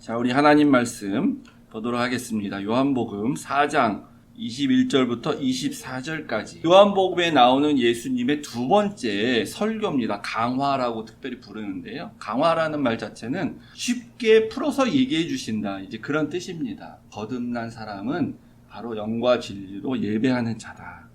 자, 우리 하나님 말씀 보도록 하겠습니다. 요한복음 4장 21절부터 24절까지. 요한복음에 나오는 예수님의 두 번째 설교입니다. 강화라고 특별히 부르는데요. 강화라는 말 자체는 쉽게 풀어서 얘기해 주신다, 이제 그런 뜻입니다. 거듭난 사람은 바로 영과 진리로 예배하는 자다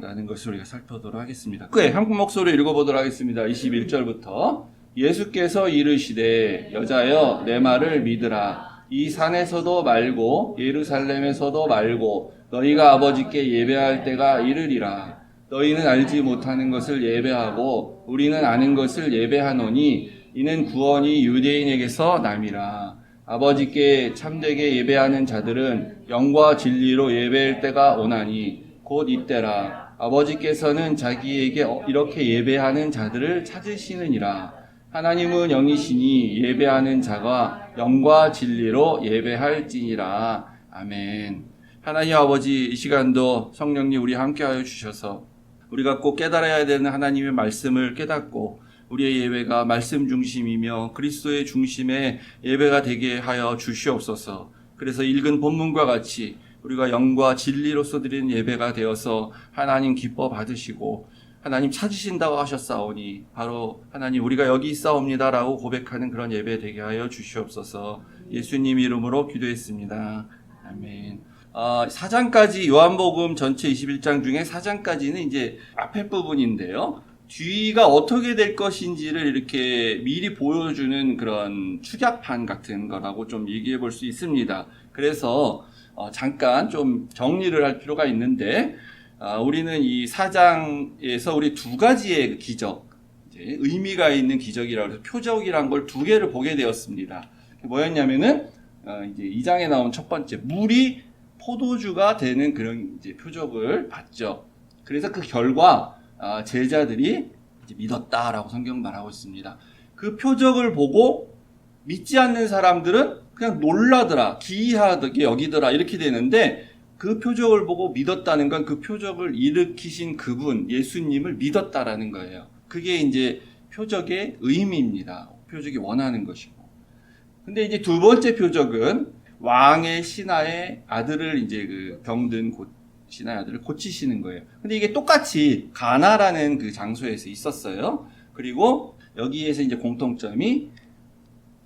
라는 것을 우리가 살펴보도록 하겠습니다. 한국 목소리로 읽어보도록 하겠습니다. 21절부터 예수께서 이르시되 여자여 내 말을 믿으라. 이 산에서도 말고 예루살렘에서도 말고 너희가 아버지께 예배할 때가 이르리라. 너희는 알지 못하는 것을 예배하고 우리는 아는 것을 예배하노니 이는 구원이 유대인에게서 남이라. 아버지께 참되게 예배하는 자들은 영과 진리로 예배할 때가 오나니 곧 이때라. 아버지께서는 자기에게 이렇게 예배하는 자들을 찾으시느니라. 하나님은 영이시니 예배하는 자가 영과 진리로 예배할지니라. 아멘. 하나님 아버지, 이 시간도 성령님 우리 함께하여 주셔서 우리가 꼭 깨달아야 되는 하나님의 말씀을 깨닫고 우리의 예배가 말씀 중심이며 그리스도의 중심의 예배가 되게 하여 주시옵소서. 그래서 읽은 본문과 같이 우리가 영과 진리로서 드리는 예배가 되어서 하나님 기뻐 받으시고 하나님 찾으신다고 하셨사오니 바로 하나님 우리가 여기 있사옵니다라고 고백하는 그런 예배 되게 하여 주시옵소서. 예수님 이름으로 기도했습니다. 아멘. 4장까지 요한복음 전체 21장 중에 4장까지는 이제 앞에 부분인데요. 뒤가 어떻게 될 것인지를 이렇게 미리 보여주는 그런 축약판 같은 거라고 좀 얘기해 볼 수 있습니다. 그래서 잠깐 좀 정리를 할 필요가 있는데 우리는 이 4장에서 우리 두 가지의 기적, 이제 의미가 있는 기적이라고 해서 표적이란 걸 두 개를 보게 되었습니다. 뭐였냐면은 이제 2장에 나온 첫 번째 물이 포도주가 되는 그런 이제 표적을 봤죠. 그래서 그 결과 제자들이 이제 믿었다라고 성경 말하고 있습니다. 그 표적을 보고 믿지 않는 사람들은 그냥 놀라더라, 기이하게 여기더라 이렇게 되는데 그 표적을 보고 믿었다는 건 그 표적을 일으키신 그분 예수님을 믿었다라는 거예요. 그게 이제 표적의 의미입니다. 표적이 원하는 것이고. 근데 이제 두 번째 표적은 왕의 신하의 아들을 이제 그 병든 신하의 아들을 고치시는 거예요. 근데 이게 똑같이 가나라는 그 장소에서 있었어요. 그리고 여기에서 이제 공통점이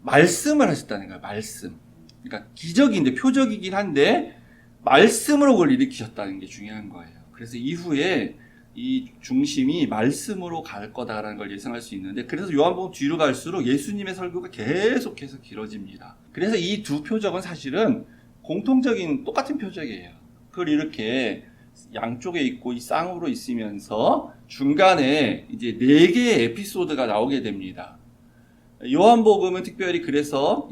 말씀을 하셨다는 거예요. 말씀. 그러니까 기적인데 표적이긴 한데 말씀으로 그걸 일으키셨다는 게 중요한 거예요. 그래서 이후에 이 중심이 말씀으로 갈 거다라는 걸 예상할 수 있는데, 그래서 요한복음 뒤로 갈수록 예수님의 설교가 계속해서 길어집니다. 그래서 이 두 표적은 사실은 공통적인 똑같은 표적이에요. 그걸 이렇게 양쪽에 있고 이 쌍으로 있으면서 중간에 이제 4개의 에피소드가 나오게 됩니다. 요한복음은 특별히 그래서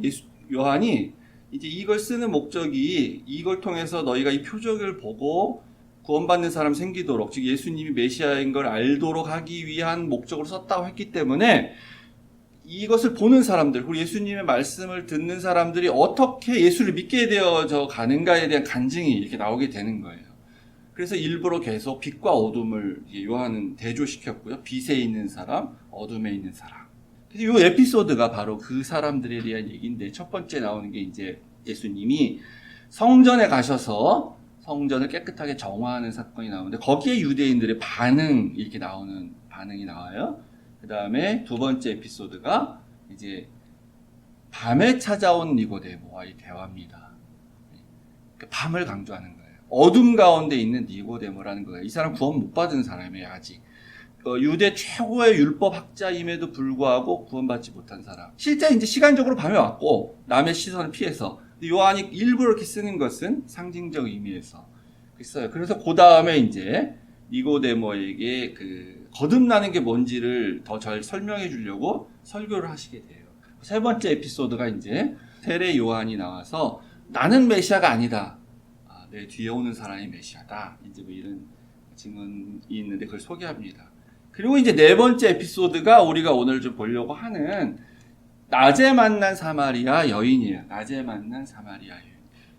요한이 이제 이걸 쓰는 목적이 이걸 통해서 너희가 이 표적을 보고 구원받는 사람 생기도록, 즉 예수님이 메시아인 걸 알도록 하기 위한 목적으로 썼다고 했기 때문에 이것을 보는 사람들, 그리고 예수님의 말씀을 듣는 사람들이 어떻게 예수를 믿게 되어져 가는가에 대한 간증이 이렇게 나오게 되는 거예요. 그래서 일부러 계속 빛과 어둠을 요한은 대조시켰고요. 빛에 있는 사람, 어둠에 있는 사람. 그래서 이 에피소드가 바로 그 사람들에 대한 얘기인데, 첫 번째 나오는 게 이제 예수님이 성전에 가셔서 성전을 깨끗하게 정화하는 사건이 나오는데 거기에 유대인들의 반응이 나와요. 그 다음에 두 번째 에피소드가 이제 밤에 찾아온 니고데모와의 대화입니다. 밤을 강조하는 거예요. 어둠 가운데 있는 니고데모라는 거예요. 이 사람 구원 못 받은 사람이에요, 아직. 유대 최고의 율법 학자임에도 불구하고 구원받지 못한 사람. 실제 이제 시간적으로 밤에 왔고 남의 시선을 피해서, 요한이 일부러 이렇게 쓰는 것은 상징적 의미에서 있어요. 그래서 그 다음에 이제 니고데모에게 그 거듭나는 게 뭔지를 더 잘 설명해 주려고 설교를 하시게 돼요. 세 번째 에피소드가 이제 세례 요한이 나와서 나는 메시아가 아니다, 내 뒤에 오는 사람이 메시아다, 이제 뭐 이런 증언이 있는데 그걸 소개합니다. 그리고 이제 네 번째 에피소드가 우리가 오늘 좀 보려고 하는 낮에 만난 사마리아 여인이에요. 낮에 만난 사마리아 여인.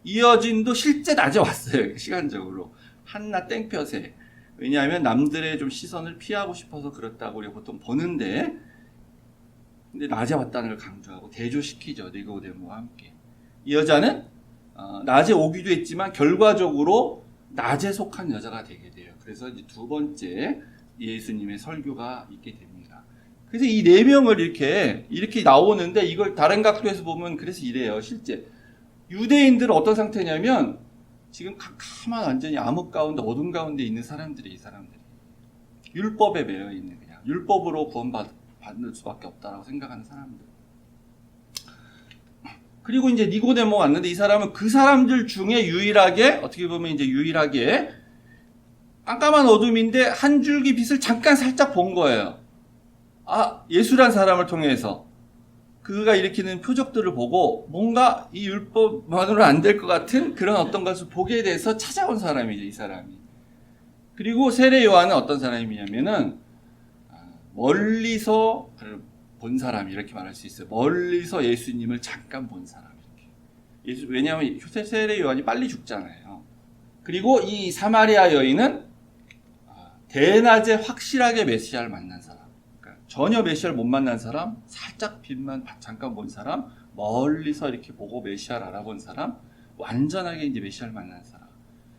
이 여진도 실제 낮에 왔어요. 시간적으로. 한낮 땡볕에. 왜냐하면 남들의 좀 시선을 피하고 싶어서 그렇다고 우리가 보통 보는데 근데 낮에 왔다는 걸 강조하고 대조시키죠. 니고데모와 함께. 이 여자는 낮에 오기도 했지만 결과적으로 낮에 속한 여자가 되게 돼요. 그래서 이제 두 번째 예수님의 설교가 있게 됩니다. 그래서 이 네 명을 이렇게 나오는데 이걸 다른 각도에서 보면 그래서 이래요. 실제 유대인들은 어떤 상태냐면 지금 캄캄한 완전히 암흑 가운데 어둠 가운데 있는 사람들이 이 사람들이 율법에 매여 있는 그냥 율법으로 구원받을 수밖에 없다라고 생각하는 사람들. 그리고 이제 니고데모 왔는데 이 사람은 그 사람들 중에 유일하게 어떻게 보면 이제 유일하게 깜깜한 어둠인데 한 줄기 빛을 잠깐 살짝 본 거예요. 예수란 사람을 통해서 그가 일으키는 표적들을 보고 뭔가 이 율법만으로는 안 될 것 같은 그런 어떤 것을 보게 돼서 찾아온 사람이죠, 이 사람이. 그리고 세례 요한은 어떤 사람이냐면은 멀리서 본 사람 이렇게 말할 수 있어요. 멀리서 예수님을 잠깐 본 사람 이렇게. 왜냐하면 세례 요한이 빨리 죽잖아요. 그리고 이 사마리아 여인은 대낮에 확실하게 메시아를 만난 사람. 그러니까 전혀 메시아를 못 만난 사람, 살짝 빛만 잠깐 본 사람, 멀리서 이렇게 보고 메시아를 알아본 사람, 완전하게 이제 메시아를 만난 사람.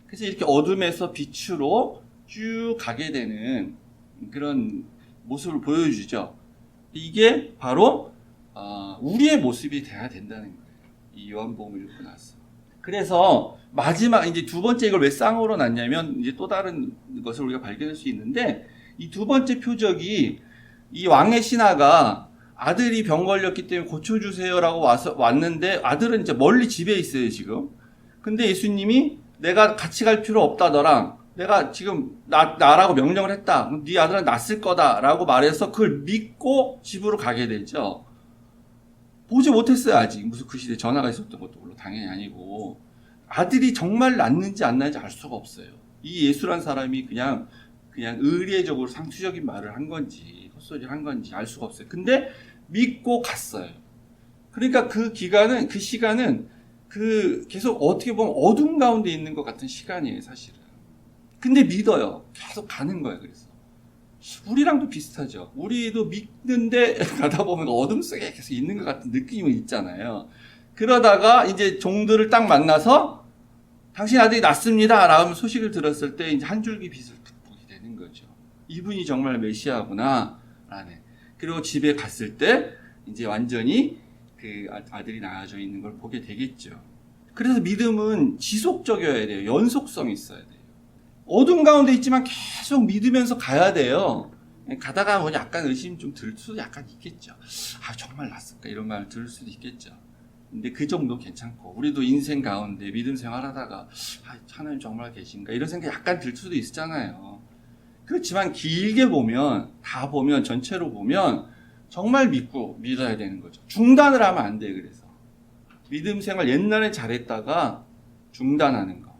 그래서 이렇게 어둠에서 빛으로 쭉 가게 되는 그런 모습을 보여주죠. 이게 바로 우리의 모습이 돼야 된다는 거예요. 이 요한복음을 읽고 나서. 그래서 마지막 이제 두 번째 이걸 왜 쌍으로 놨냐면 이제 또 다른 것을 우리가 발견할 수 있는데 이 두 번째 표적이 이 왕의 신하가 아들이 병 걸렸기 때문에 고쳐주세요라고 왔는데 아들은 이제 멀리 집에 있어요 지금. 근데 예수님이 내가 같이 갈 필요 없다 너랑. 내가 지금 나라고 명령을 했다. 네 아들은 낫을 거다라고 말해서 그걸 믿고 집으로 가게 되죠. 보지 못했어요 아직. 무슨 그 시대에 전화가 있었던 것도 물론 당연히 아니고 아들이 정말 낫는지 안 낫는지 알 수가 없어요. 이 예수란 사람이 그냥 의례적으로 상투적인 말을 한 건지 헛소리를 한 건지 알 수가 없어요. 근데 믿고 갔어요. 그러니까 그 시간은 계속 어떻게 보면 어둠 가운데 있는 것 같은 시간이에요 사실은. 근데 믿어요. 계속 가는 거예요. 그래서 우리랑도 비슷하죠. 우리도 믿는데 가다 보면 어둠 속에 계속 있는 것 같은 느낌이 있잖아요. 그러다가 이제 종들을 딱 만나서 당신 아들이 낫습니다 라는 소식을 들었을 때 이제 한 줄기 빛을 보게 되는 거죠. 이분이 정말 메시아구나 라는. 그리고 집에 갔을 때 이제 완전히 그 아들이 나아져 있는 걸 보게 되겠죠. 그래서 믿음은 지속적이어야 돼요. 연속성이 있어야 돼요. 어둠 가운데 있지만 계속 믿으면서 가야 돼요. 가다가 뭐 약간 의심 좀 들 수도 약간 있겠죠. 정말 낫을까? 이런 말을 들을 수도 있겠죠. 근데 그 정도 괜찮고, 우리도 인생 가운데 믿음 생활하다가, 하나님 정말 계신가? 이런 생각 약간 들 수도 있잖아요. 그렇지만 길게 보면, 전체로 보면, 정말 믿어야 되는 거죠. 중단을 하면 안 돼요, 그래서. 믿음 생활 옛날에 잘했다가 중단하는 거.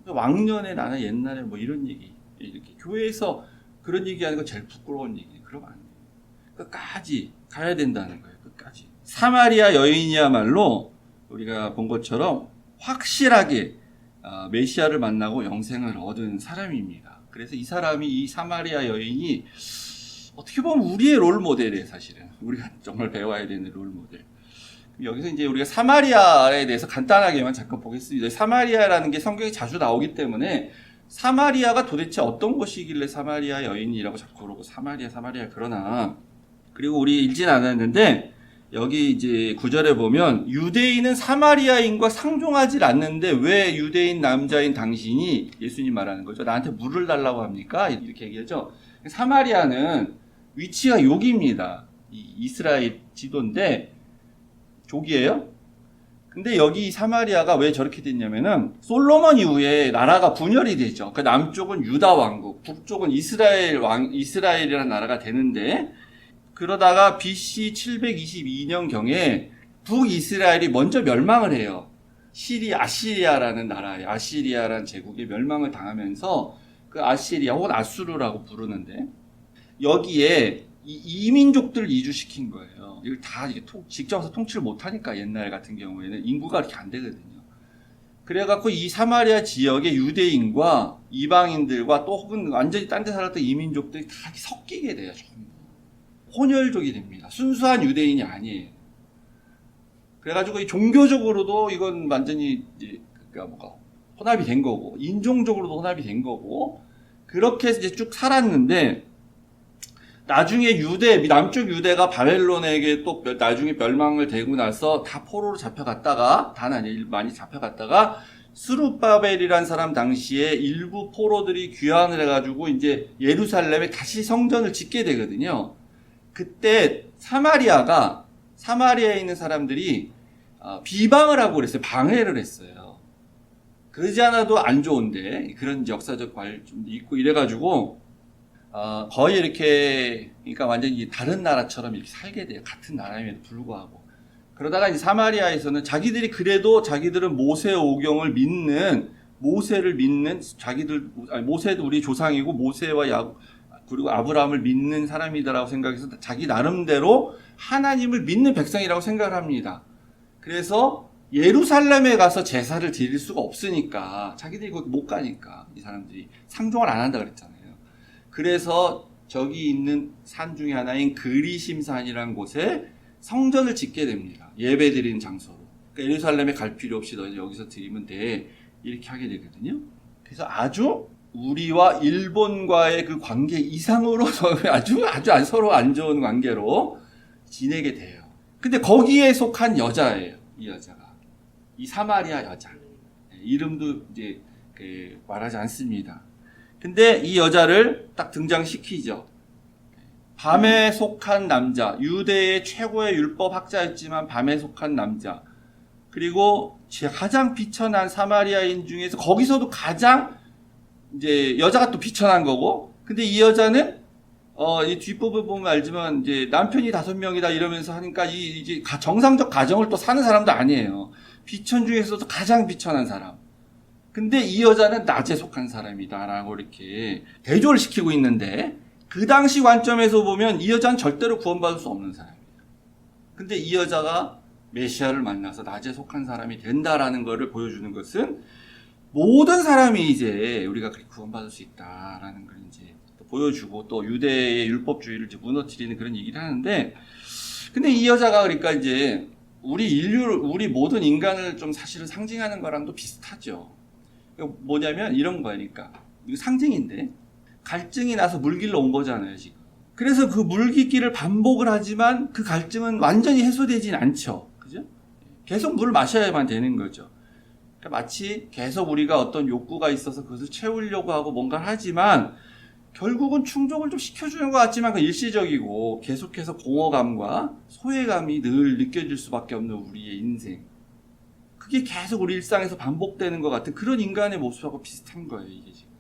왕년에 나는 옛날에 뭐 이런 얘기 이렇게 교회에서 그런 얘기하는 거 제일 부끄러운 얘기. 그러면 안 돼요. 끝까지 가야 된다는 거예요. 끝까지. 사마리아 여인이야말로 우리가 본 것처럼 확실하게 메시아를 만나고 영생을 얻은 사람입니다. 그래서 이 사마리아 여인이 어떻게 보면 우리의 롤 모델이에요. 사실은 우리가 정말 배워야 되는 롤 모델. 여기서 이제 우리가 사마리아에 대해서 간단하게만 잠깐 보겠습니다. 사마리아라는 게 성경에 자주 나오기 때문에 사마리아가 도대체 어떤 곳이길래 사마리아 여인이라고 자꾸 그러고 사마리아 그러나 그리고 우리 읽진 않았는데 여기 이제 9절에 보면 유대인은 사마리아인과 상종하지 않는데 왜 유대인 남자인 당신이 예수님 말하는 거죠. 나한테 물을 달라고 합니까? 이렇게 얘기하죠. 사마리아는 위치가 여기입니다. 이스라엘 지도인데 족이에요. 근데 여기 사마리아가 왜 저렇게 됐냐면은 솔로몬 이후에 나라가 분열이 되죠. 그 남쪽은 유다 왕국, 북쪽은 이스라엘이라는 나라가 되는데 그러다가 BC 722년 경에 북이스라엘이 먼저 멸망을 해요. 아시리아라는 나라에 아시리아라는 제국에 멸망을 당하면서 그 아시리아 혹은 아수르라고 부르는데 여기에 이민족들을 이주시킨 거예요. 이걸 다 직접 와서 통치를 못하니까 옛날 같은 경우에는 인구가 그렇게 안 되거든요. 그래갖고 이 사마리아 지역의 유대인과 이방인들과 또 혹은 완전히 딴 데 살았던 이민족들이 다 섞이게 돼요. 혼혈족이 됩니다. 순수한 유대인이 아니에요. 그래가지고 종교적으로도 이건 완전히 이제 그러니까 뭐가 혼합이 된 거고, 인종적으로도 혼합이 된 거고, 그렇게 이제 쭉 살았는데, 나중에 남쪽 유대가 바벨론에게 또 나중에 멸망을 되고 나서 다 포로로 잡혀갔다가, 많이 잡혀갔다가, 스룹바벨이란 사람 당시에 일부 포로들이 귀환을 해가지고 이제 예루살렘에 다시 성전을 짓게 되거든요. 그때 사마리아에 있는 사람들이 비방을 하고 그랬어요. 방해를 했어요. 그러지 않아도 안 좋은데 그런 역사적 관련이 좀 있고 이래가지고 거의 이렇게 그러니까 완전히 다른 나라처럼 이렇게 살게 돼요. 같은 나라임에도 불구하고. 그러다가 이제 사마리아에서는 자기들은 모세를 믿는 모세도 우리 조상이고 모세와 그리고 아브라함을 믿는 사람이다라고 생각해서 자기 나름대로 하나님을 믿는 백성이라고 생각을 합니다. 그래서 예루살렘에 가서 제사를 드릴 수가 없으니까 자기들이 거기 못 가니까 이 사람들이 상종을 안 한다 그랬잖아요. 그래서 저기 있는 산 중에 하나인 그리심산이라는 곳에 성전을 짓게 됩니다. 예배 드리는 장소로. 그러니까 예루살렘에 갈 필요 없이 너 여기서 드리면 돼. 이렇게 하게 되거든요. 그래서 아주 우리와 일본과의 그 관계 이상으로 아주 서로 안 좋은 관계로 지내게 돼요. 근데 거기에 속한 여자예요. 이 여자가. 이 사마리아 여자. 이름도 이제 말하지 않습니다. 근데 이 여자를 딱 등장시키죠. 밤에 속한 남자, 유대의 최고의 율법 학자였지만 밤에 속한 남자, 그리고 가장 비천한 사마리아인 중에서 거기서도 가장 이제 여자가 또 비천한 거고, 근데 이 여자는 이 뒷부분 보면 알지만 이제 남편이 5명이다 이러면서 하니까 이제 정상적 가정을 또 사는 사람도 아니에요. 비천 중에서도 가장 비천한 사람. 근데 이 여자는 낮에 속한 사람이다라고 이렇게 대조를 시키고 있는데, 그 당시 관점에서 보면 이 여자는 절대로 구원받을 수 없는 사람이에요. 근데 이 여자가 메시아를 만나서 낮에 속한 사람이 된다라는 것을 보여주는 것은 모든 사람이 이제 우리가 그렇게 구원받을 수 있다라는 걸 이제 보여주고 또 유대의 율법주의를 이제 무너뜨리는 그런 얘기를 하는데, 근데 이 여자가 그러니까 이제 우리 모든 인간을 좀 사실은 상징하는 거랑도 비슷하죠. 뭐냐면 이런 거니까 이거 상징인데 갈증이 나서 물길로 온 거잖아요, 지금. 그래서 그 물깃기를 반복을 하지만 그 갈증은 완전히 해소되진 않죠. 그죠? 계속 물을 마셔야만 되는 거죠. 그러니까 마치 계속 우리가 어떤 욕구가 있어서 그것을 채우려고 하고 뭔가를 하지만 결국은 충족을 좀 시켜주는 것 같지만 그 일시적이고 계속해서 공허감과 소외감이 늘 느껴질 수밖에 없는 우리의 인생. 그게 계속 우리 일상에서 반복되는 것 같은 그런 인간의 모습하고 비슷한 거예요, 이게 지금.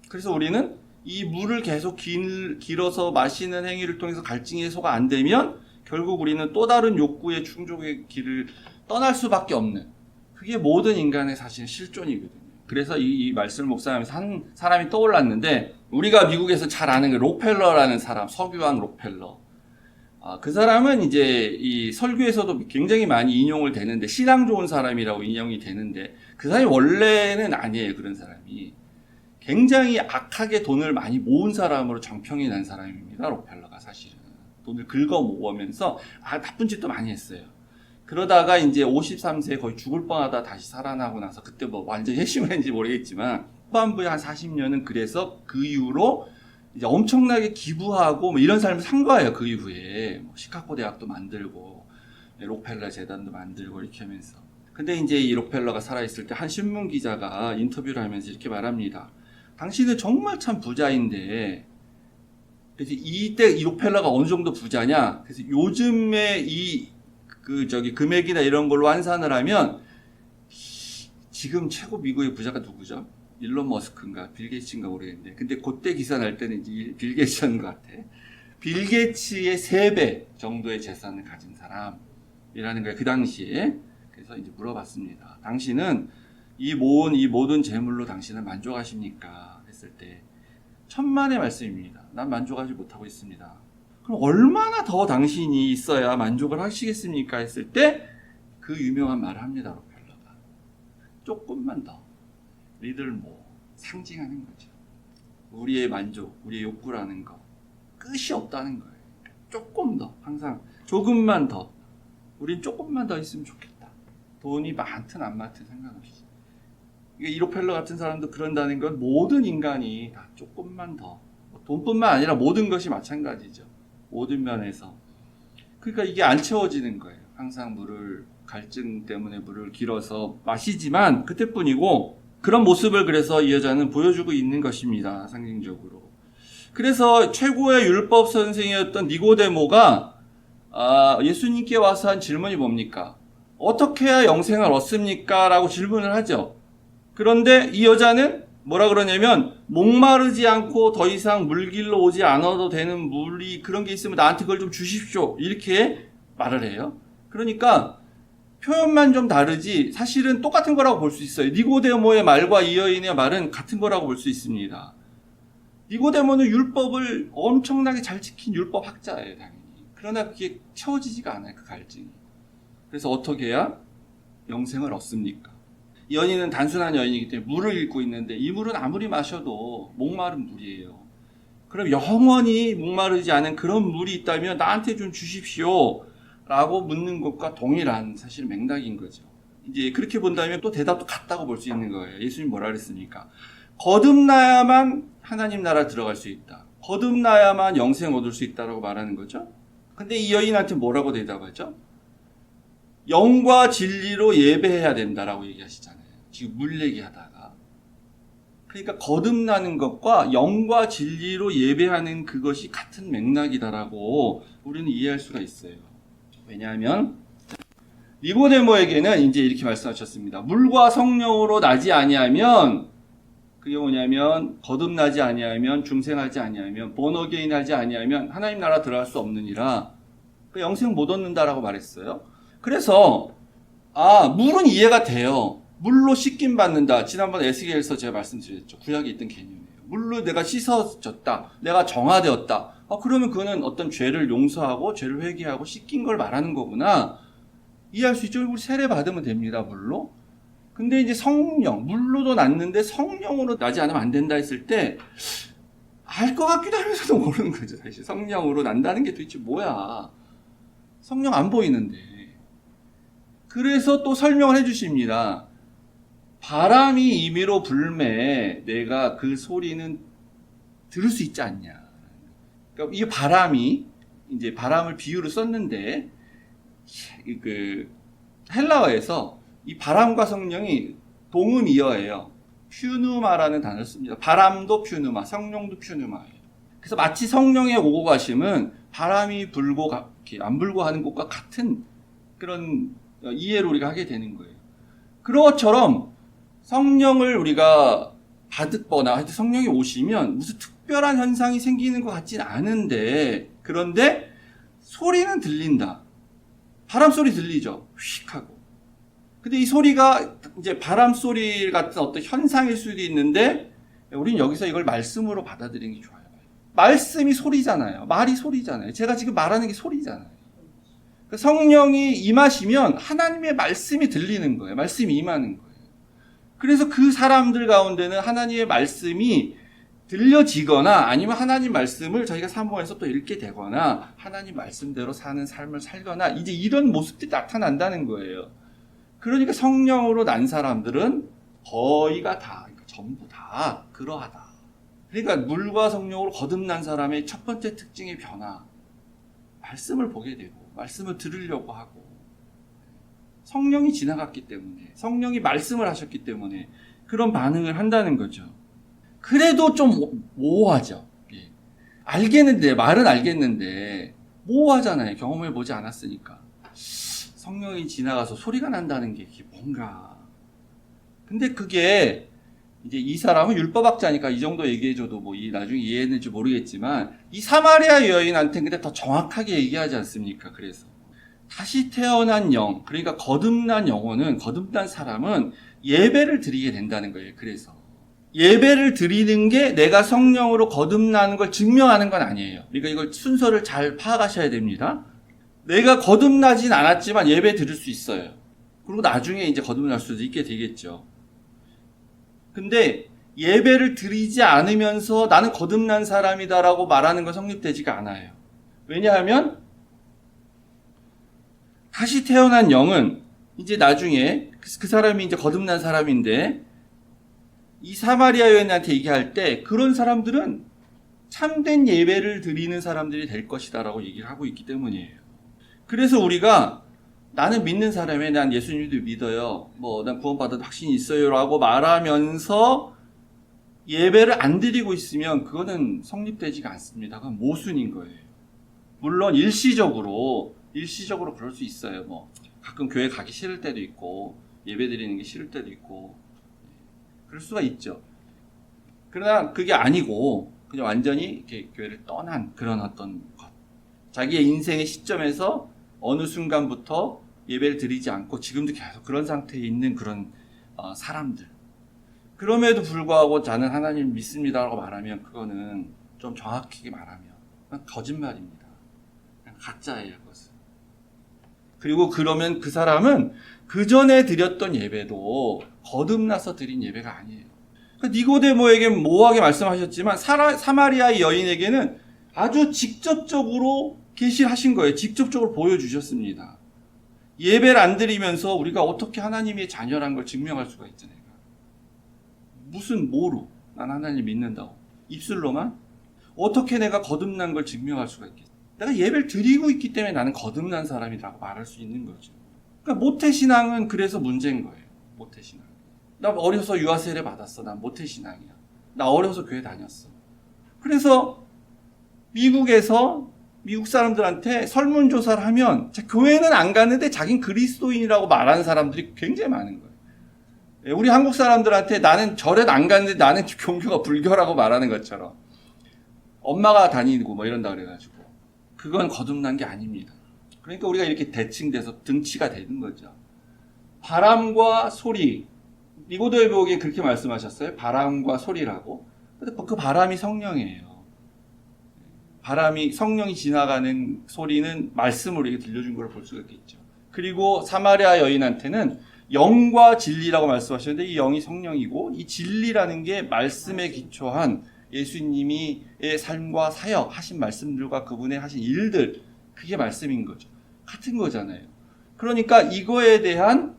그래서 우리는 이 물을 계속 길어서 마시는 행위를 통해서 갈증이 해소가 안 되면 결국 우리는 또 다른 욕구의 충족의 길을 떠날 수밖에 없는, 그게 모든 인간의 사실 실존이거든요. 그래서 이 말씀을 묵상하면서 한 사람이 떠올랐는데, 우리가 미국에서 잘 아는 그 록펠러라는 사람, 석유왕 록펠러. 그 사람은 이제 이 설교에서도 굉장히 많이 인용을 되는데, 신앙 좋은 사람이라고 인용이 되는데, 그 사람이 원래는 아니에요, 그런 사람이. 굉장히 악하게 돈을 많이 모은 사람으로 정평이 난 사람입니다, 록펠러가 사실은. 돈을 긁어 모으면서 나쁜 짓도 많이 했어요. 그러다가 이제 53세에 거의 죽을 뻔하다 다시 살아나고 나서, 그때 뭐 완전히 핵심을 했는지 모르겠지만, 후반부에 한 40년은 그래서 그 이후로 이제 엄청나게 기부하고 뭐 이런 삶을 산 거예요, 그 이후에. 뭐 시카고 대학도 만들고, 록펠러 재단도 만들고 이렇게 하면서. 근데 이제 이 록펠러가 살아있을 때 한 신문 기자가 인터뷰를 하면서 이렇게 말합니다. 당신은 정말 참 부자인데, 그래서 이때 이 록펠러가 어느 정도 부자냐? 그래서 요즘에 금액이나 이런 걸로 환산을 하면, 지금 최고 미국의 부자가 누구죠? 일론 머스크인가 빌 게이츠인가 모르겠는데, 근데 그때 기사 날 때는 이제 빌 게이츠였는 것 같아. 빌 게이츠의 3배 정도의 재산을 가진 사람이라는 거예요, 그 당시에. 그래서 이제 물어봤습니다. 당신은 이 모든 재물로 당신은 만족하십니까? 했을 때 천만의 말씀입니다. 난 만족하지 못하고 있습니다. 그럼 얼마나 더 당신이 있어야 만족을 하시겠습니까? 했을 때 그 유명한 말을 합니다, 록펠러가. 조금만 더. 리들 상징하는 거죠. 우리의 만족, 우리의 욕구라는 거 끝이 없다는 거예요. 조금 더, 항상 조금만 더, 우린 조금만 더 있으면 좋겠다. 돈이 많든 안 많든 상관없이. 이게 이로펠러 같은 사람도 그런다는 건 모든 인간이 다 조금만 더, 돈뿐만 아니라 모든 것이 마찬가지죠. 모든 면에서. 그러니까 이게 안 채워지는 거예요. 항상 갈증 때문에 물을 길어서 마시지만 그때뿐이고, 그런 모습을 그래서 이 여자는 보여주고 있는 것입니다. 상징적으로. 그래서 최고의 율법 선생이었던 니고데모가 예수님께 와서 한 질문이 뭡니까? 어떻게 해야 영생을 얻습니까? 라고 질문을 하죠. 그런데 이 여자는 뭐라 그러냐면, 목마르지 않고 더 이상 물길로 오지 않아도 되는 물이 그런 게 있으면 나한테 그걸 좀 주십시오. 이렇게 말을 해요. 그러니까 표현만 좀 다르지 사실은 똑같은 거라고 볼 수 있어요. 니고데모의 말과 이 여인의 말은 같은 거라고 볼 수 있습니다. 니고데모는 율법을 엄청나게 잘 지킨 율법 학자예요, 당연히. 그러나 그게 채워지지가 않아요, 그 갈증이. 그래서 어떻게 해야 영생을 얻습니까? 이 여인은 단순한 여인이기 때문에 물을 읽고 있는데, 이 물은 아무리 마셔도 목마른 물이에요. 그럼 영원히 목마르지 않은 그런 물이 있다면 나한테 좀 주십시오 라고 묻는 것과 동일한 사실 맥락인 거죠. 이제 그렇게 본다면 또 대답도 같다고 볼 수 있는 거예요. 예수님 뭐라 그랬습니까? 거듭나야만 하나님 나라 들어갈 수 있다. 거듭나야만 영생 얻을 수 있다라고 말하는 거죠. 근데 이 여인한테 뭐라고 대답하죠? 영과 진리로 예배해야 된다라고 얘기하시잖아요. 지금 물 얘기하다가. 그러니까 거듭나는 것과 영과 진리로 예배하는 그것이 같은 맥락이다라고 우리는 이해할 수가 있어요. 왜냐하면 니고데모에게는 이제 이렇게 말씀하셨습니다. 물과 성령으로 나지 아니하면, 그게 뭐냐면 거듭나지 아니하면, 중생하지 아니하면, 본어게인 하지 아니하면 하나님 나라 들어갈 수 없느니라. 그러니까 영생 못 얻는다라고 말했어요. 그래서 물은 이해가 돼요. 물로 씻김 받는다. 지난번 에스겔에서 제가 말씀드렸죠. 구약에 있던 개념이에요. 물로 내가 씻어졌다. 내가 정화되었다. 그러면 그거는 어떤 죄를 용서하고 죄를 회개하고 씻긴 걸 말하는 거구나. 이해할 수 있죠. 우리 세례 받으면 됩니다. 물로. 근데 이제 성령, 물로도 났는데 성령으로 나지 않으면 안 된다 했을 때 알 것 같기도 하면서도 모르는 거죠. 사실 성령으로 난다는 게 도대체 뭐야. 성령 안 보이는데. 그래서 또 설명을 해주십니다. 바람이 임의로 불매 내가 그 소리는 들을 수 있지 않냐. 그러니까 이 바람이, 이제 바람을 비유로 썼는데, 그 헬라어에서 이 바람과 성령이 동음이어예요. 퓨누마라는 단어를 씁니다. 바람도 퓨누마, 성령도 퓨누마예요. 그래서 마치 성령의 오고 가심은 바람이 불고 안 불고 하는 것과 같은 그런 이해를 우리가 하게 되는 거예요. 그런 것처럼 성령을 우리가 받거나 하여튼 성령이 오시면 무슨 특별한 현상이 생기는 것 같진 않은데, 그런데 소리는 들린다. 바람 소리 들리죠? 휙 하고. 근데 이 소리가 이제 바람 소리 같은 어떤 현상일 수도 있는데, 우린 여기서 이걸 말씀으로 받아들이는 게 좋아요. 말씀이 소리잖아요. 말이 소리잖아요. 제가 지금 말하는 게 소리잖아요. 성령이 임하시면 하나님의 말씀이 들리는 거예요. 말씀이 임하는 거예요. 그래서 그 사람들 가운데는 하나님의 말씀이 들려지거나, 아니면 하나님 말씀을 저희가 사모해서 또 읽게 되거나, 하나님 말씀대로 사는 삶을 살거나, 이제 이런 모습들이 나타난다는 거예요. 그러니까 성령으로 난 사람들은 거의가 다, 그러니까 전부 다 그러하다. 그러니까 물과 성령으로 거듭난 사람의 첫 번째 특징의 변화, 말씀을 보게 되고 말씀을 들으려고 하고, 성령이 지나갔기 때문에, 성령이 말씀을 하셨기 때문에 그런 반응을 한다는 거죠. 그래도 좀 모호하죠. 예. 알겠는데, 말은 알겠는데 모호하잖아요. 경험해보지 않았으니까. 성령이 지나가서 소리가 난다는 게 뭔가. 근데 그게 이제 이 사람은 율법학자니까 이 정도 얘기해줘도 뭐 나중에 이해했는지 모르겠지만, 이 사마리아 여인한테는 근데 더 정확하게 얘기하지 않습니까? 그래서 다시 태어난 영, 그러니까 거듭난 영혼은, 거듭난 사람은 예배를 드리게 된다는 거예요. 그래서 예배를 드리는 게 내가 성령으로 거듭나는 걸 증명하는 건 아니에요. 그러니까 이걸 순서를 잘 파악하셔야 됩니다. 내가 거듭나진 않았지만 예배 드릴 수 있어요. 그리고 나중에 이제 거듭날 수도 있게 되겠죠. 근데 예배를 드리지 않으면서 나는 거듭난 사람이다라고 말하는 건 성립되지가 않아요. 왜냐하면 다시 태어난 영은 이제 나중에 그 사람이 이제 거듭난 사람인데 이 사마리아 여인한테 얘기할 때 그런 사람들은 참된 예배를 드리는 사람들이 될 것이다라고 얘기를 하고 있기 때문이에요. 그래서 우리가 나는 믿는 사람에 난 예수님도 믿어요. 난 구원받은 확신이 있어요라고 말하면서 예배를 안 드리고 있으면 그거는 성립되지가 않습니다. 그건 모순인 거예요. 물론 일시적으로 그럴 수 있어요. 가끔 교회 가기 싫을 때도 있고 예배 드리는 게 싫을 때도 있고 그럴 수가 있죠. 그러나 그게 아니고 그냥 완전히 이렇게 교회를 떠난 그런 어떤 것. 자기의 인생의 시점에서 어느 순간부터 예배를 드리지 않고 지금도 계속 그런 상태에 있는 그런 사람들. 그럼에도 불구하고 나는 하나님 믿습니다라고 말하면 그거는 좀 정확하게 말하면 거짓말입니다. 그냥 가짜예요, 그것은. 그리고 그러면 그 사람은 그 전에 드렸던 예배도 거듭나서 드린 예배가 아니에요. 니고데모에게 모호하게 말씀하셨지만 사마리아 여인에게는 아주 직접적으로 계시하신 거예요. 직접적으로 보여주셨습니다. 예배를 안 드리면서 우리가 어떻게 하나님의 자녀라는 걸 증명할 수가 있잖아요. 무슨 뭐로? 난 하나님 믿는다고. 입술로만? 어떻게 내가 거듭난 걸 증명할 수가 있겠어? 내가 예배를 드리고 있기 때문에 나는 거듭난 사람이라고 말할 수 있는 거죠. 그러니까 모태신앙은 그래서 문제인 거예요. 모태신앙. 나 어려서 유아세례 받았어. 난 모태신앙이야. 나 어려서 교회 다녔어. 그래서 미국에서 미국 사람들한테 설문조사를 하면 교회는 안 가는데 자긴 그리스도인이라고 말하는 사람들이 굉장히 많은 거예요. 우리 한국 사람들한테 나는 절에 안 가는데 나는 종교가 불교라고 말하는 것처럼 엄마가 다니고 이런다 그래가지고 그건 거듭난 게 아닙니다. 그러니까 우리가 이렇게 대칭돼서 등치가 되는 거죠. 바람과 소리, 니고데모에게 그렇게 말씀하셨어요. 바람과 소리라고. 근데 그 바람이 성령이에요. 바람이 성령이 지나가는 소리는 말씀으로 이렇게 들려준 걸 볼 수가 있겠죠. 그리고 사마리아 여인한테는 영과 진리라고 말씀하셨는데 이 영이 성령이고 이 진리라는 게 말씀에 기초한 예수님의 삶과 사역 하신 말씀들과 그분의 하신 일들 그게 말씀인 거죠. 같은 거잖아요. 그러니까 이거에 대한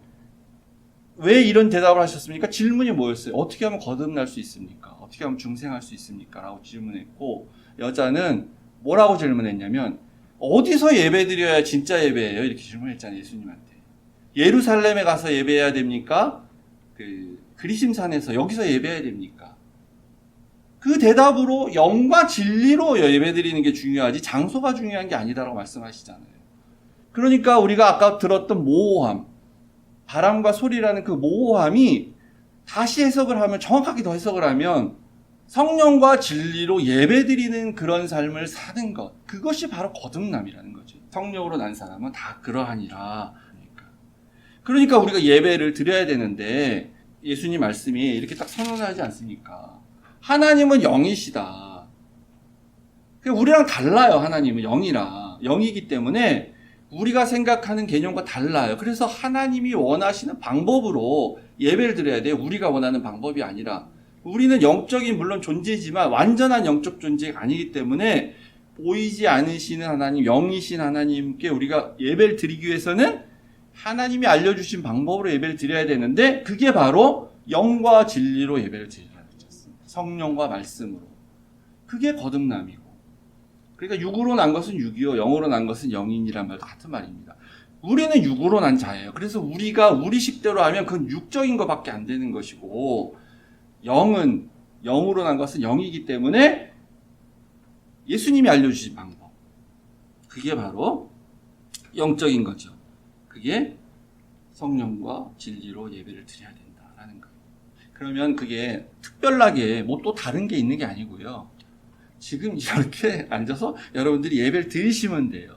왜 이런 대답을 하셨습니까? 질문이 뭐였어요? 어떻게 하면 거듭날 수 있습니까? 어떻게 하면 중생할 수 있습니까? 라고 질문했고 여자는 뭐라고 질문했냐면 어디서 예배드려야 진짜 예배예요? 이렇게 질문했잖아요. 예수님한테. 예루살렘에 가서 예배해야 됩니까? 그리심산에서 여기서 예배해야 됩니까? 그 대답으로 영과 진리로 예배드리는 게 중요하지 장소가 중요한 게 아니다라고 말씀하시잖아요. 그러니까 우리가 아까 들었던 모호함, 바람과 소리라는 그 모호함이 다시 해석을 하면 정확하게 더 해석을 하면 성령과 진리로 예배드리는 그런 삶을 사는 것 그것이 바로 거듭남이라는 거죠. 성령으로 난 사람은 다 그러하니라. 그러니까 우리가 예배를 드려야 되는데 예수님 말씀이 이렇게 딱 선언하지 않습니까? 하나님은 영이시다. 우리랑 달라요. 하나님은 영이기 때문에 우리가 생각하는 개념과 달라요. 그래서 하나님이 원하시는 방법으로 예배를 드려야 돼요. 우리가 원하는 방법이 아니라. 우리는 영적인 물론 존재지만 완전한 영적 존재가 아니기 때문에 보이지 않으시는 하나님, 영이신 하나님께 우리가 예배를 드리기 위해서는 하나님이 알려주신 방법으로 예배를 드려야 되는데 그게 바로 영과 진리로 예배를 드리라는 거였습니다. 성령과 말씀으로. 그게 거듭남이고. 그러니까 육으로 난 것은 육이요, 영으로 난 것은 영인이란 말도 같은 말입니다. 우리는 육으로 난 자예요. 그래서 우리가 우리 식대로 하면 그건 육적인 것밖에 안 되는 것이고 영은 영으로 난 것은 영이기 때문에 예수님이 알려주신 방법. 그게 바로 영적인 거죠. 그게 성령과 진리로 예배를 드려야 된다라는 거예요. 그러면 그게 특별하게 또 다른 게 있는 게 아니고요. 지금 이렇게 앉아서 여러분들이 예배를 드리시면 돼요.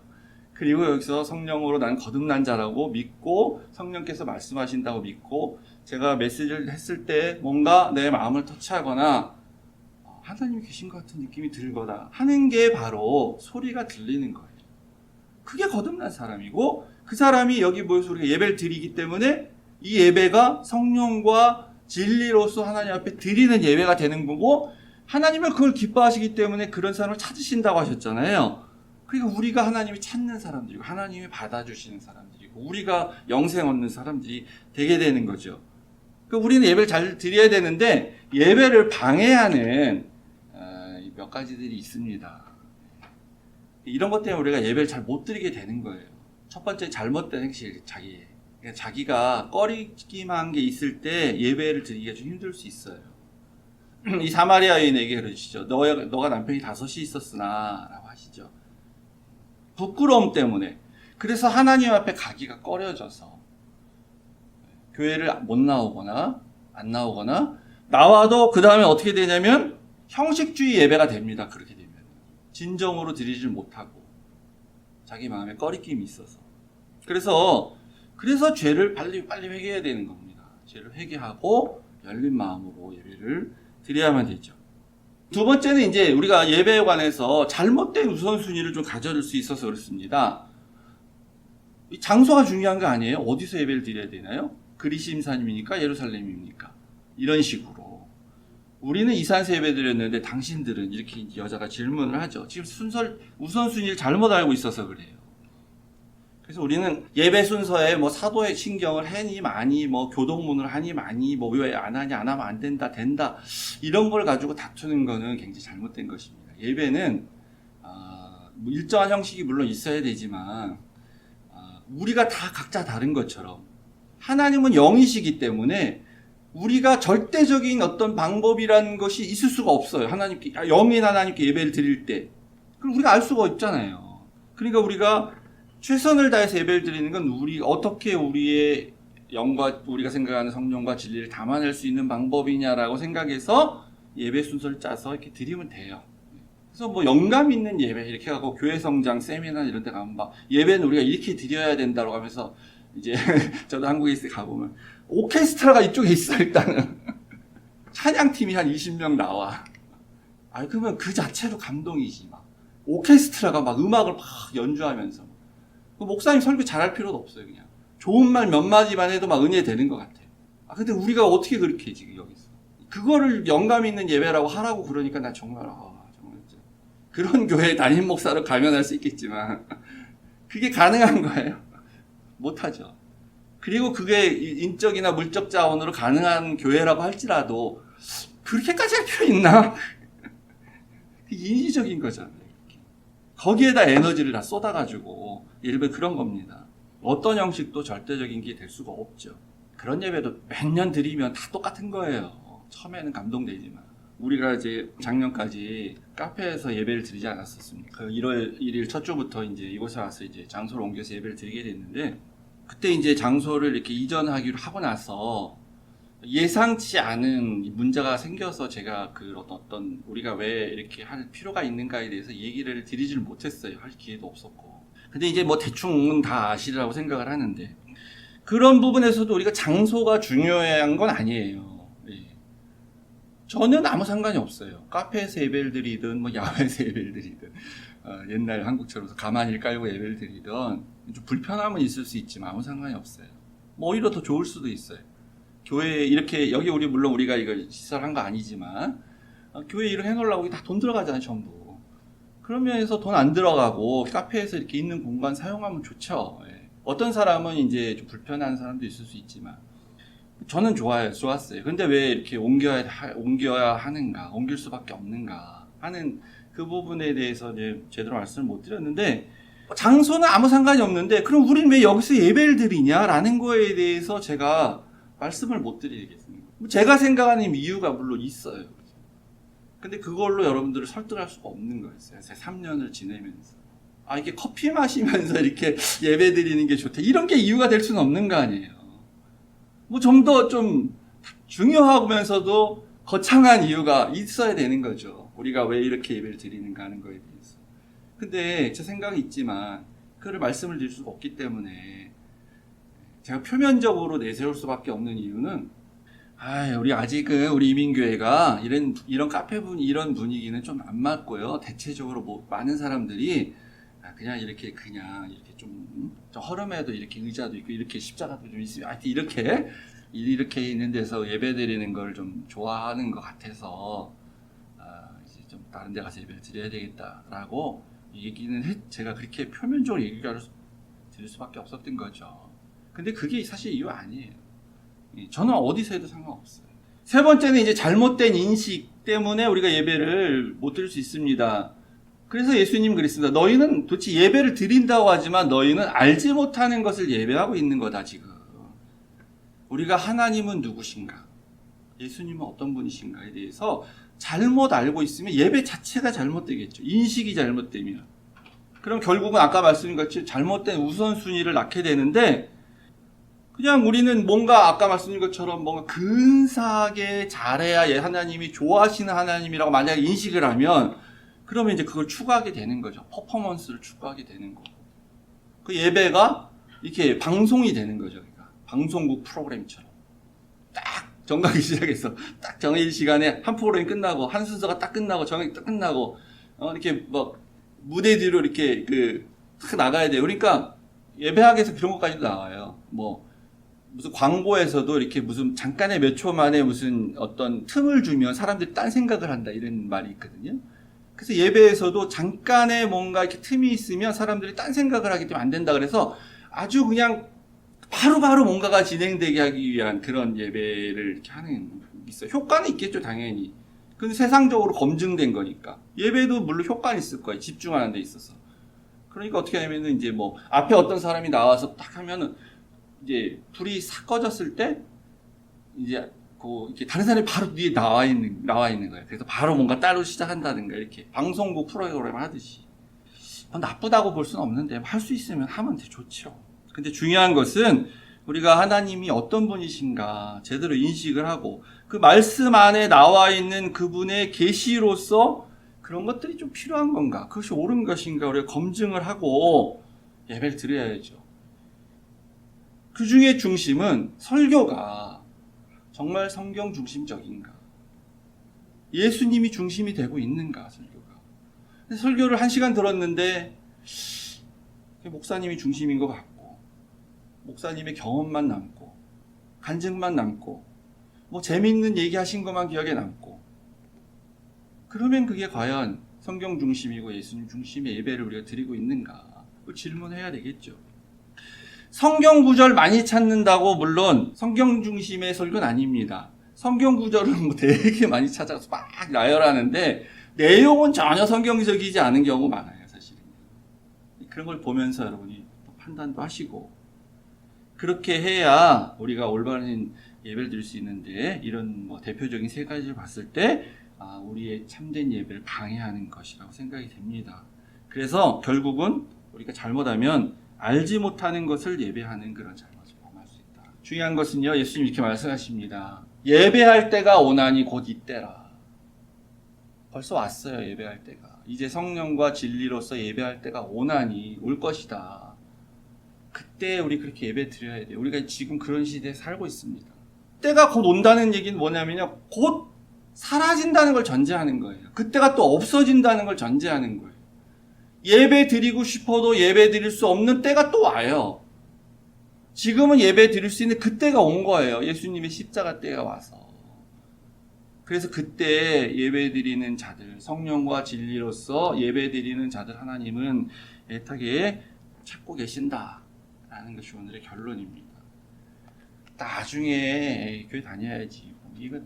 그리고 여기서 성령으로 난 거듭난 자라고 믿고 성령께서 말씀하신다고 믿고 제가 메시지를 했을 때 뭔가 내 마음을 터치하거나 하나님이 계신 것 같은 느낌이 들거나 하는 게 바로 소리가 들리는 거예요. 그게 거듭난 사람이고 그 사람이 여기 모여서 우리가 예배를 드리기 때문에 이 예배가 성령과 진리로서 하나님 앞에 드리는 예배가 되는 거고 하나님은 그걸 기뻐하시기 때문에 그런 사람을 찾으신다고 하셨잖아요. 그러니까 우리가 하나님이 찾는 사람들이고 하나님이 받아주시는 사람들이고 우리가 영생 얻는 사람들이 되게 되는 거죠. 그러니까 우리는 예배를 잘 드려야 되는데 예배를 방해하는 몇 가지들이 있습니다. 이런 것 때문에 우리가 예배를 잘 못 드리게 되는 거예요. 첫 번째, 잘못된 행실, 그러니까 자기가 꺼리기만 게 있을 때 예배를 드리기가 좀 힘들 수 있어요. 이 사마리아 여인에게 그러시죠. 너가 남편이 5이 있었으나 라고 하시죠. 부끄러움 때문에. 그래서 하나님 앞에 가기가 꺼려져서 교회를 못 나오거나 안 나오거나 나와도 그 다음에 어떻게 되냐면 형식주의 예배가 됩니다. 그렇게 되면 진정으로 드리질 못하고 자기 마음에 꺼리낌이 있어서 그래서 죄를 빨리 회개해야 되는 겁니다. 죄를 회개하고 열린 마음으로 예배를 드려야만 되죠. 두 번째는 이제 우리가 예배에 관해서 잘못된 우선순위를 좀 가져줄 수 있어서 그렇습니다. 장소가 중요한 거 아니에요? 어디서 예배를 드려야 되나요? 그리심산입니까? 예루살렘입니까? 이런 식으로. 우리는 이산에서 예배 드렸는데 당신들은 이렇게 여자가 질문을 하죠. 지금 우선순위를 잘못 알고 있어서 그래요. 그래서 우리는 예배 순서에 뭐 사도의 신경을 하니 많이 뭐 교동문을 하니 많이 뭐 왜 안 하니 안 하면 안 된다 이런 걸 가지고 다투는 거는 굉장히 잘못된 것입니다. 예배는 뭐 일정한 형식이 물론 있어야 되지만 우리가 다 각자 다른 것처럼 하나님은 영이시기 때문에 우리가 절대적인 어떤 방법이라는 것이 있을 수가 없어요. 영인 하나님께 예배를 드릴 때. 그걸 우리가 알 수가 없잖아요. 그러니까 우리가 최선을 다해서 예배를 드리는 건 어떻게 우리의 영과 우리가 생각하는 성령과 진리를 담아낼 수 있는 방법이냐라고 생각해서 예배 순서를 짜서 이렇게 드리면 돼요. 그래서 뭐 영감 있는 예배 이렇게 하고 교회 성장 세미나 이런 데 가면 막 예배는 우리가 이렇게 드려야 된다고 하면서 이제 저도 한국에 있을 때 가보면 오케스트라가 이쪽에 있어. 일단은 찬양팀이 한 20명 나와. 그러면 그 자체로 감동이지. 막 오케스트라가 막 음악을 막 연주하면서 목사님 설교 잘할 필요도 없어요. 그냥 좋은 말 몇 마디만 해도 막 은혜 되는 것 같아요. 근데 우리가 어떻게 그렇게 지금 여기서 그거를 영감 있는 예배라고 하라고 그러니까 나 정말 그런 교회 담임 목사로 가면할 수 있겠지만 그게 가능한 거예요? 못하죠. 그리고 그게 인적이나 물적 자원으로 가능한 교회라고 할지라도 그렇게까지 할 필요 있나? 인위적인 거잖아요. 거기에다 에너지를 다 쏟아가지고 예를 들면 그런 겁니다. 어떤 형식도 절대적인 게 될 수가 없죠. 그런 예배도 몇 년 드리면 다 똑같은 거예요. 처음에는 감동되지만 우리가 이제 작년까지 카페에서 예배를 드리지 않았었습니까? 그 1월 1일 첫 주부터 이제 이곳에 와서 이제 장소를 옮겨서 예배를 드리게 됐는데 그때 이제 장소를 이렇게 이전하기로 하고 나서 예상치 않은 문제가 생겨서 제가 그 어떤 우리가 왜 이렇게 할 필요가 있는가에 대해서 얘기를 드리지를 못했어요. 할 기회도 없었고. 근데 이제 뭐 대충은 다 아시리라고 생각을 하는데 그런 부분에서도 우리가 장소가 중요한 건 아니에요. 예. 저는 아무 상관이 없어요. 카페에서 예배를 드리든 뭐 야외에서 예배를 드리든 옛날 한국처럼 가만히 깔고 예배를 드리든 좀 불편함은 있을 수 있지만 아무 상관이 없어요. 뭐 오히려 더 좋을 수도 있어요. 교회 이렇게 여기 물론 우리가 이거 시설한 거 아니지만 교회 일을 해놓으려고 다 돈 들어가잖아요. 전부. 그런 면에서 돈 안 들어가고 카페에서 이렇게 있는 공간 사용하면 좋죠. 예. 어떤 사람은 이제 좀 불편한 사람도 있을 수 있지만 저는 좋았어요. 근데 왜 이렇게 옮겨야 하는가, 옮길 수밖에 없는가 하는 그 부분에 대해서 이제 제대로 말씀을 못 드렸는데 장소는 아무 상관이 없는데 그럼 우리는 왜 여기서 예배를 드리냐라는 거에 대해서 제가 말씀을 못 드리겠습니다. 제가 생각하는 이유가 물론 있어요. 근데 그걸로 여러분들을 설득할 수가 없는 거였어요. 제가 3년을 지내면서. 이게 커피 마시면서 이렇게 예배 드리는 게 좋다. 이런 게 이유가 될 수는 없는 거 아니에요. 뭐 좀 더 좀 중요하면서도 거창한 이유가 있어야 되는 거죠. 우리가 왜 이렇게 예배를 드리는가 하는 거에 대해서. 근데 제 생각이 있지만 그걸 말씀을 드릴 수가 없기 때문에 제가 표면적으로 내세울 수밖에 없는 이유는 우리 아직은 우리 이민교회가 이런 카페 이런 분위기는 좀 안 맞고요. 대체적으로 뭐 많은 사람들이 그냥 이렇게 좀 허름해도 이렇게 의자도 있고 이렇게 십자가도 좀 있으면 하여튼 이렇게 있는 데서 예배 드리는 걸 좀 좋아하는 것 같아서 이제 좀 다른 데 가서 예배를 드려야 되겠다라고 제가 그렇게 표면적으로 얘기를 드릴 수밖에 없었던 거죠. 근데 그게 사실 이유 아니에요. 저는 어디서 해도 상관없어요. 세 번째는 이제 잘못된 인식 때문에 우리가 예배를 못 드릴 수 있습니다. 그래서 예수님 그랬습니다. 너희는 도대체 예배를 드린다고 하지만 너희는 알지 못하는 것을 예배하고 있는 거다 지금. 우리가 하나님은 누구신가? 예수님은 어떤 분이신가에 대해서 잘못 알고 있으면 예배 자체가 잘못되겠죠. 인식이 잘못되면. 그럼 결국은 아까 말씀드린 것처럼 잘못된 우선순위를 낳게 되는데 그냥 우리는 뭔가 아까 말씀드린 것처럼 뭔가 근사하게 잘해야 하나님이 좋아하시는 하나님이라고 만약에 인식을 하면 그러면 이제 그걸 추구하게 되는 거죠. 퍼포먼스를 추구하게 되는 거고. 그 예배가 이렇게 방송이 되는 거죠. 그러니까 방송국 프로그램처럼. 딱 정각이 시작해서 딱 정해진 시간에 한 프로그램이 끝나고 한 순서가 딱 끝나고 정각이 딱 끝나고 이렇게 막 무대 뒤로 이렇게 딱 나가야 돼요. 그러니까 예배학에서 그런 것까지도 나와요. 무슨 광고에서도 이렇게 무슨 잠깐의 몇 초 만에 무슨 어떤 틈을 주면 사람들이 딴 생각을 한다 이런 말이 있거든요. 그래서 예배에서도 잠깐의 뭔가 이렇게 틈이 있으면 사람들이 딴 생각을 하기 때문에 안 된다. 그래서 아주 그냥 바로바로 뭔가가 진행되게 하기 위한 그런 예배를 이렇게 하는 게 있어요. 효과는 있겠죠, 당연히. 근데 세상적으로 검증된 거니까. 예배도 물론 효과는 있을 거예요. 집중하는 데 있어서. 그러니까 어떻게 하냐면은 이제 앞에 어떤 사람이 나와서 딱 하면은 이제 불이 싹 꺼졌을 때 이제 이렇게 다른 사람이 바로 뒤에 나와 있는 거예요. 그래서 바로 뭔가 따로 시작한다든가 이렇게 방송국 프로그램 하듯이. 나쁘다고 볼 수는 없는데 할 수 있으면 하면 되게 좋죠. 근데 중요한 것은 우리가 하나님이 어떤 분이신가 제대로 인식을 하고 그 말씀 안에 나와 있는 그분의 계시로서 그런 것들이 좀 필요한 건가, 그것이 옳은 것인가 우리가 검증을 하고 예배를 드려야죠. 그 중에 중심은 설교가 정말 성경 중심적인가, 예수님이 중심이 되고 있는가, 설교가. 근데 설교를 1시간 들었는데 목사님이 중심인 것 같고 목사님의 경험만 남고 간증만 남고 재미있는 얘기하신 것만 기억에 남고, 그러면 그게 과연 성경 중심이고 예수님 중심의 예배를 우리가 드리고 있는가, 질문해야 되겠죠. 성경 구절 많이 찾는다고 물론 성경 중심의 설교는 아닙니다. 성경 구절을 되게 많이 찾아서 막 나열하는데 내용은 전혀 성경적이지 않은 경우가 많아요, 사실은. 그런 걸 보면서 여러분이 판단도 하시고, 그렇게 해야 우리가 올바른 예배를 드릴 수 있는데, 이런 대표적인 3가지를 봤을 때 우리의 참된 예배를 방해하는 것이라고 생각이 됩니다. 그래서 결국은 우리가 잘못하면 알지 못하는 것을 예배하는 그런 잘못을 범할 수 있다. 중요한 것은요, 예수님 이렇게 말씀하십니다. 예배할 때가 오나니 곧 이때라. 벌써 왔어요, 예배할 때가. 이제 성령과 진리로서 예배할 때가 오나니 올 것이다. 그때 우리 그렇게 예배 드려야 돼요. 우리가 지금 그런 시대에 살고 있습니다. 때가 곧 온다는 얘기는 뭐냐면요, 곧 사라진다는 걸 전제하는 거예요. 그때가 또 없어진다는 걸 전제하는 거예요. 예배 드리고 싶어도 예배 드릴 수 없는 때가 또 와요. 지금은 예배 드릴 수 있는 그때가 온 거예요. 예수님의 십자가 때가 와서. 그래서 그때 예배 드리는 자들, 성령과 진리로서 예배 드리는 자들 하나님은 애타게 찾고 계신다라는 것이 오늘의 결론입니다. 나중에 교회 다녀야지,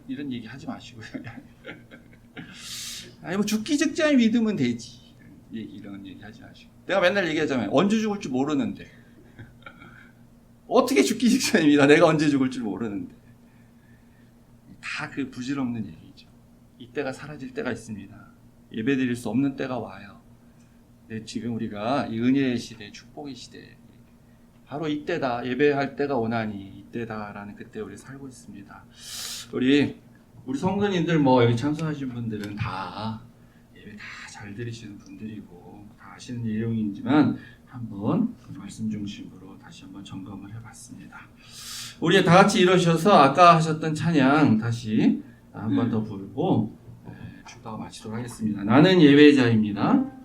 이런 얘기 하지 마시고요. 죽기 직전에 믿으면 되지, 이런 얘기 하지 마시고. 내가 맨날 얘기하잖아요. 언제 죽을 줄 모르는데. 어떻게 죽기 직전에 믿어? 내가 언제 죽을 줄 모르는데. 다 그 부질없는 얘기죠. 이때가 사라질 때가 있습니다. 예배 드릴 수 없는 때가 와요. 근데 지금 우리가 이 은혜의 시대, 축복의 시대, 바로 이때다, 예배할 때가 오나니 이때다라는 그때 우리 살고 있습니다. 우리 성도님들 여기 참석하신 분들은 다 예배 다 잘 드리시는 분들이고 다 아시는 내용이지만 한번 말씀 중심으로 다시 한번 점검을 해봤습니다. 우리 다 같이 일어서셔서 아까 하셨던 찬양 다시 한 번 더 부르고 축도하고 마치도록 하겠습니다. 나는 예배자입니다.